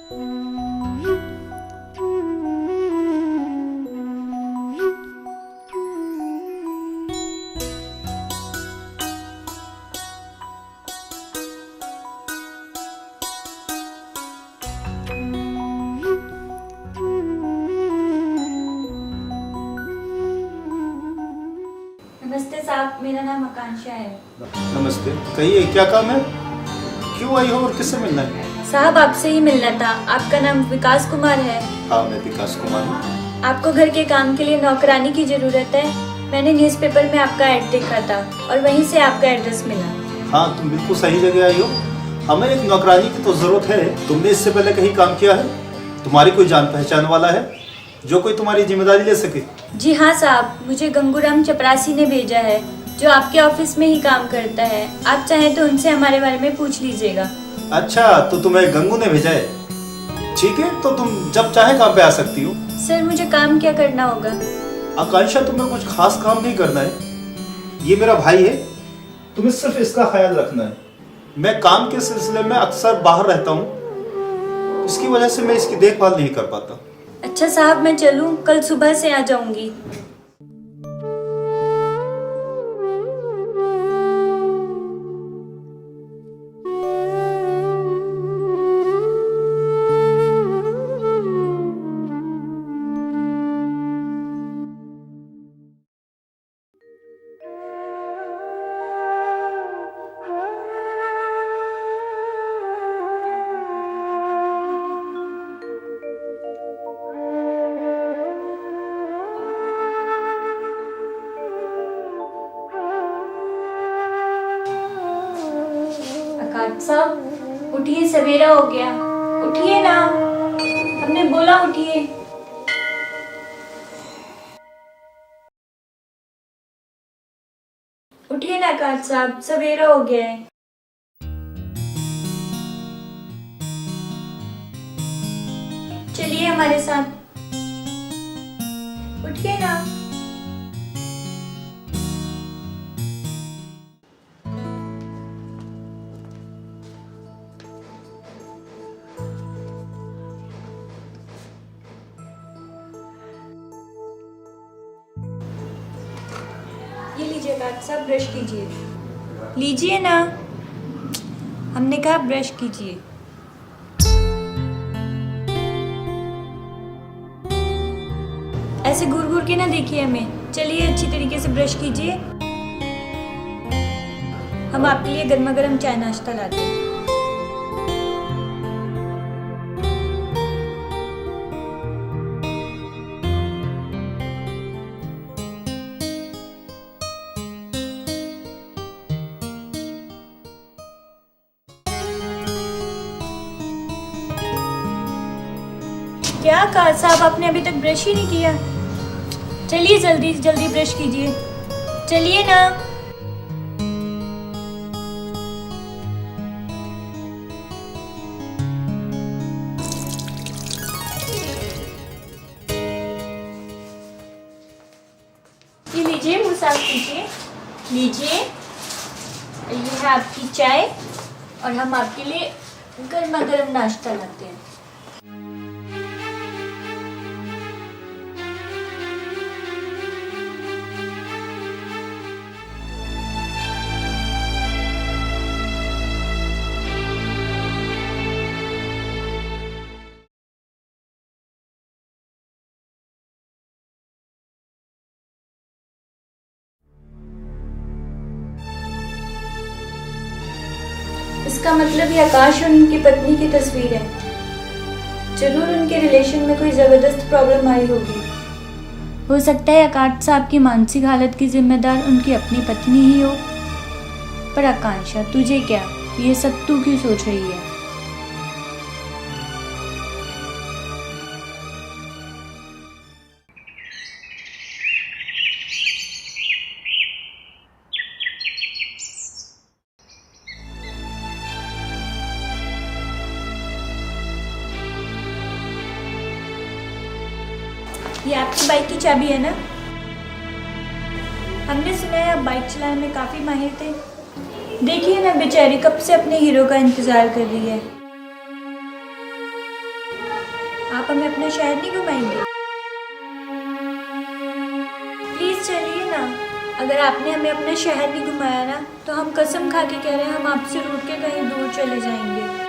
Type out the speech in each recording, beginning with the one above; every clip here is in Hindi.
नमस्ते साहब, मेरा नाम आकांक्षा है। नमस्ते, कहिए क्या काम है? क्यों आई हो और किससे मिलना है? साहब आपसे ही मिलना था। आपका नाम विकास कुमार है। हाँ, मैं विकास कुमार हूँ। आपको घर के काम के लिए नौकरानी की जरूरत है। मैंने न्यूज़पेपर में आपका ऐड देखा था और वहीं से आपका एड्रेस मिला। हाँ, तुम बिल्कुल सही जगह आई हो। हमें एक नौकरानी की तो जरूरत है। तुमने इससे पहले कहीं काम किया है? तुम्हारी कोई जान पहचान वाला है जो कोई तुम्हारी जिम्मेदारी ले सके? जी हाँ साहब, मुझे गंगूराम चपरासी ने भेजा है जो आपके ऑफिस में ही काम करता है। आप चाहें तो उनसे हमारे बारे में पूछ लीजिएगा। अच्छा, तो तुम्हें गंगू ने भेजा है। ठीक है, तो तुम जब चाहे काम पे आ सकती हो। सर मुझे काम क्या करना होगा? आकांक्षा, तुम्हें कुछ खास काम नहीं करना है। ये मेरा भाई है, तुम्हें सिर्फ इसका ख्याल रखना है। मैं काम के सिलसिले में अक्सर बाहर रहता हूँ, इसकी वजह से मैं इसकी देखभाल नहीं कर पाता। अच्छा साहब, मैं चलूँ? कल सुबह से आ जाऊंगी। आकाश साहब उठिए, सवेरा हो गया। उठिए ना, हमने बोला उठिए। उठिए ना आकाश साहब, सवेरा हो गया है। चलिए हमारे साथ, उठिए ना। ये लीजिए आकाश साहब, ब्रश कीजिए। लीजिए ना, हमने कहा ब्रश कीजिए। ऐसे घूर घूर के ना देखिए हमें। चलिए अच्छी तरीके से ब्रश कीजिए। हम आपके लिए गर्मा गर्म चाय नाश्ता लाते हैं। क्या कहा साहब, आपने अभी तक ब्रश ही नहीं किया? चलिए जल्दी जल्दी ब्रश कीजिए। चलिए ना। ये लीजिए, मुंह साफ कीजिए। लीजिए, ये है आपकी चाय और हम आपके लिए गर्मा गर्म नाश्ता लाते हैं। इसका मतलब ये आकाश और उनकी पत्नी की तस्वीर है। जरूर उनके रिलेशन में कोई जबरदस्त प्रॉब्लम आई होगी। हो सकता है आकाश साहब की मानसिक हालत की जिम्मेदार उनकी अपनी पत्नी ही हो। पर आकांक्षा, तुझे क्या, ये सब तू क्यों सोच रही है? ये आपकी बाइक की चाबी है ना? हमने सुना है आप बाइक चलाने में काफी माहिर थे। देखिए ना, बेचारी कब से अपने हीरो का इंतजार कर रही है। आप हमें अपना शहर नहीं घुमाएंगे? प्लीज चलिए ना। अगर आपने हमें अपना शहर नहीं घुमाया ना, तो हम कसम खा के कह रहे हैं, हम आपसे रूठ के कहीं दूर चले जाएंगे।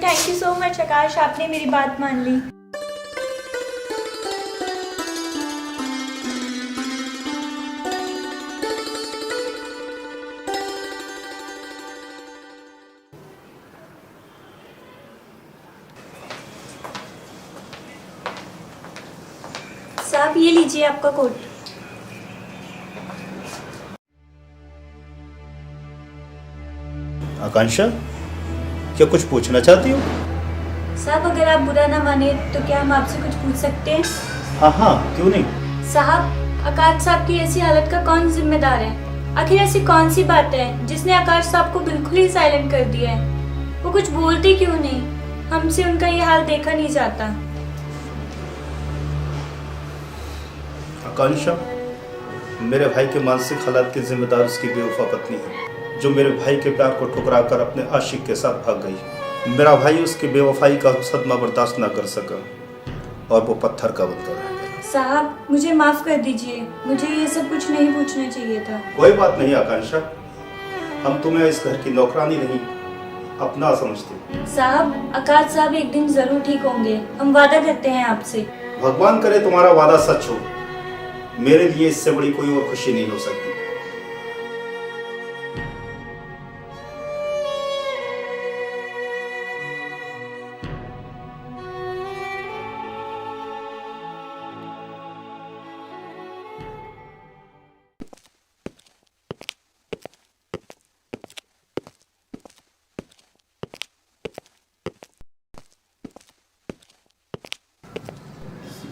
थैंक यू सो मच आकाश, आपने मेरी बात मान ली। साहब ये लीजिए आपका कोट। आकांक्षा, क्या कुछ पूछना चाहती हो? साहब अगर आप बुरा ना माने तो क्या हम आपसे कुछ पूछ सकते हैं? हाँ हाँ, क्यों नहीं। साहब आकाश साहब की ऐसी हालत का कौन जिम्मेदार है? आखिर ऐसी कौन सी बात है जिसने आकाश साहब को बिल्कुल ही साइलेंट कर दिया है? वो कुछ बोलते क्यों नहीं? हमसे उनका ये हाल देखा नहीं जाता। आकांक्षा, मेरे भाई के मानसिक हालात की जिम्मेदार उसकी बेवफा पत्नी है, जो मेरे भाई के प्यार को ठुकरा कर अपने आशिक के साथ भाग गई। मेरा भाई उसकी बेवफाई का सदमा बर्दाश्त ना कर सका और वो पत्थर का बनकर रह गया। साहब मुझे माफ कर दीजिए, मुझे ये सब कुछ नहीं पूछना चाहिए था। कोई बात नहीं आकांक्षा, हम तुम्हें इस घर की नौकरानी नहीं अपना समझते। साहब आकाश साहब एक दिन जरूर ठीक होंगे, हम वादा करते हैं आपसे। भगवान करे तुम्हारा वादा सच हो। मेरे लिए इससे बड़ी कोई और खुशी नहीं हो सकती।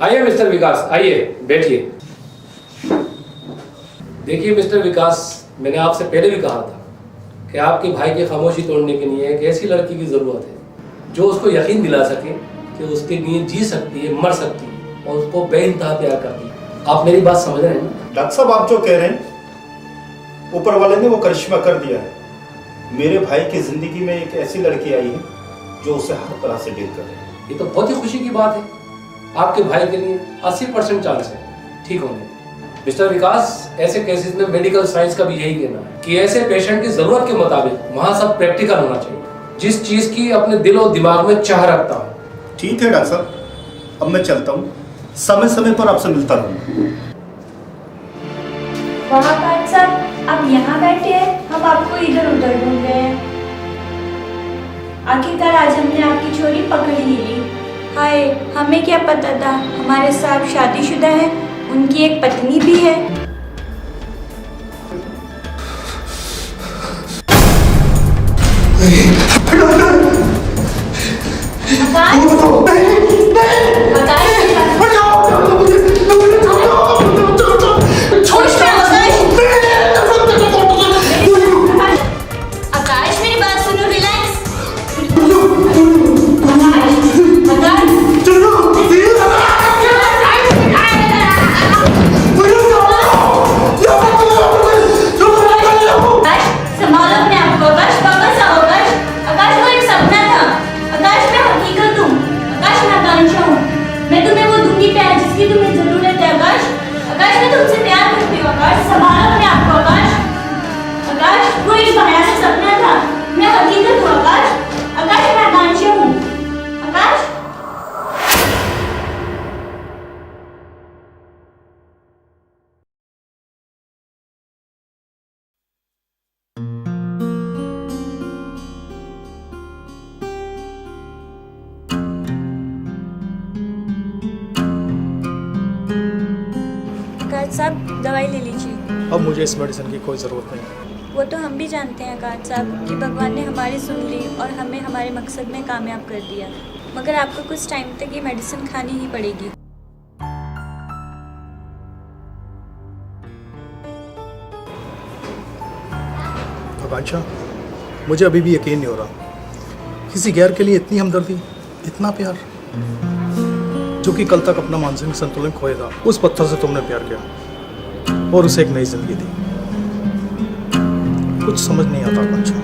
आइए मिस्टर विकास, आइए बैठिए। देखिए मिस्टर विकास, मैंने आपसे पहले भी कहा था कि आपके भाई की खामोशी तोड़ने के लिए एक ऐसी लड़की की जरूरत है जो उसको यकीन दिला सके कि उसके लिए जी सकती है, मर सकती है और उसको बेइंतहा प्यार करती है। आप मेरी बात समझ रहे हैं ना? डॉक्टर साहब, आप जो कह रहे हैं, ऊपर वाले ने वो करिश्मा कर दिया है। मेरे भाई की जिंदगी में एक ऐसी लड़की आई है जो उसे हर तरह से डील करे। ये तो बहुत ही खुशी की बात है। आपके भाई के लिए 80% चांस है ठीक होने। मिस्टर विकास, ऐसे केसेस में मेडिकल साइंस का भी यही कहना है कि ऐसे पेशेंट की जरूरत के मुताबिक वहां सब प्रैक्टिकल होना चाहिए, जिस चीज की अपने दिल और दिमाग में चाह रखता हूँ। ठीक है डॉक्टर साहब, अब मैं चलता हूँ, समय समय पर आपसे मिलता रहूंगा। वहाँ आकाश साहब आप यहाँ बैठे हैं, हम आपको इधर उधर ढूंढ रहे हैं। आखिरकार आज हमने आपकी चोरी पकड़ ही ली। हाय, हमें क्या पता था हमारे साहब शादीशुदा है, उनकी एक पत्नी भी है। आकाश मेरी बात सुनो, रिलैक्स। संभालो अपने आप को आकाश, वापस आओ आकाश। आकाश वो एक सपना था। आकाश मैं हकीकत हूँ। आकाश मैं आकांक्षा हूँ। मैं तुम्हें वो दूंगी प्यार जिसकी तुम्हें जरूरत है आकाश। आकाश मैं तुमसे प्यार करती हूँ आकाश, संभालो अपने आप को आकाश। आकाश वो एक भयानक सपना था, मैं हकीकत हूँ आकाश। आकाश मैं आकांक्षा हूँ। आकाश आकाश साहब दवाई ले लीजिए। अब मुझे इस मेडिसिन की कोई ज़रूरत नहीं। वो तो हम भी जानते हैं आकाश साहब कि भगवान ने हमारी सुन ली और हमें हमारे मकसद में कामयाब कर दिया, मगर आपको कुछ टाइम तक ये मेडिसिन खानी ही पड़ेगी। आकांक्षा, मुझे अभी भी यकीन नहीं हो रहा, किसी गैर के लिए इतनी हमदर्दी, इतना प्यार, जो कि कल तक अपना मानसिक संतुलन खोएगा, उस पत्थर से तुमने प्यार किया और उसे एक नई जिंदगी दी। कुछ समझ नहीं आता आकांक्षा।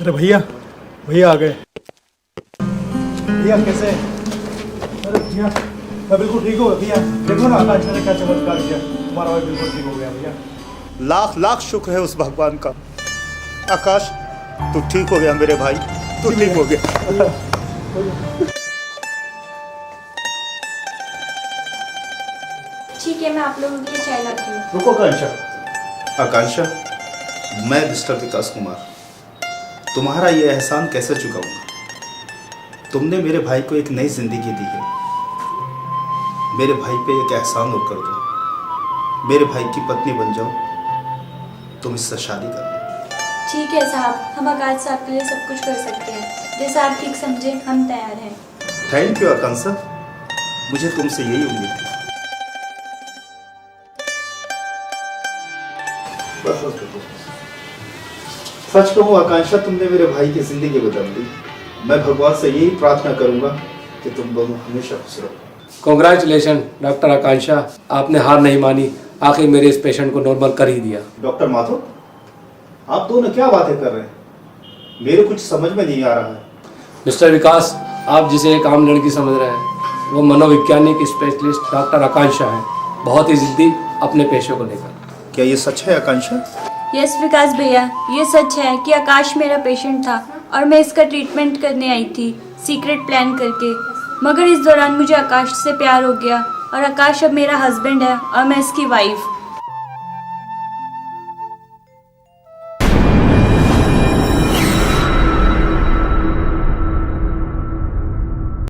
अरे भैया, भैया आ गए। भैया कैसे हैं? अरे भैया, मैं बिल्कुल ठीक हूँ भैया। देखो ना आकांक्षा ने क्या चमत्कार किया, तुम्हारा भाई बिल्कुल ठीक हो गया भैया। लाख लाख शुक्र है उस भगवान का। आकाश, तू ठीक हो गया मेरे भाई, तू ठीक हो गया। ठीक है, मैं आप लोगों के लिए चाय लाती हूँ। रुको आकांक्षा। आकांक्षा, मैं मिस्टर विकास कुमार तुम्हारा ये एहसान कैसे चुकाऊंगा? तुमने मेरे भाई को एक नई जिंदगी दी है। मेरे भाई पे एक एहसान और कर दो, मेरे भाई की पत्नी बन जाओ, तुम इससे शादी कर लो। ठीक है साहब, हम आकाश साहब के लिए सब कुछ कर सकते हैं, जैसा आप ठीक समझे हम तैयार हैं। थैंक यू आकांक्षा, मुझे तुमसे यही उम्मीद थी। सच कहूँ आकांक्षा, तुमने मेरे भाई की जिंदगी बदल दी। मैं भगवान से यही प्रार्थना करूंगा कि तुम दोनों हमेशा खुश रहो। कॉन्ग्रेचुलेशन डॉक्टर आकांक्षा, आपने हार नहीं मानी, आखिर मेरे इस पेशेंट को नॉर्मल कर ही दिया। डॉक्टर माथुर, आप दोनों क्या बातें कर रहे हैं? मेरे कुछ समझ में नहीं आ रहा है। मिस्टर विकास, आप जिसे एक आम लड़की समझ रहे हैं, वो मनोवैज्ञानिक स्पेशलिस्ट डॉक्टर आकांक्षा है, बहुत ही जिद्दी अपने पेशे को लेकर। क्या ये सच है आकांक्षा? यस विकास भैया, ये सच है कि आकाश मेरा पेशेंट था और मैं इसका ट्रीटमेंट करने आई थी सीक्रेट प्लान करके, मगर इस दौरान मुझे आकाश से प्यार हो गया और आकाश अब मेरा हस्बैंड है और मैं इसकी वाइफ।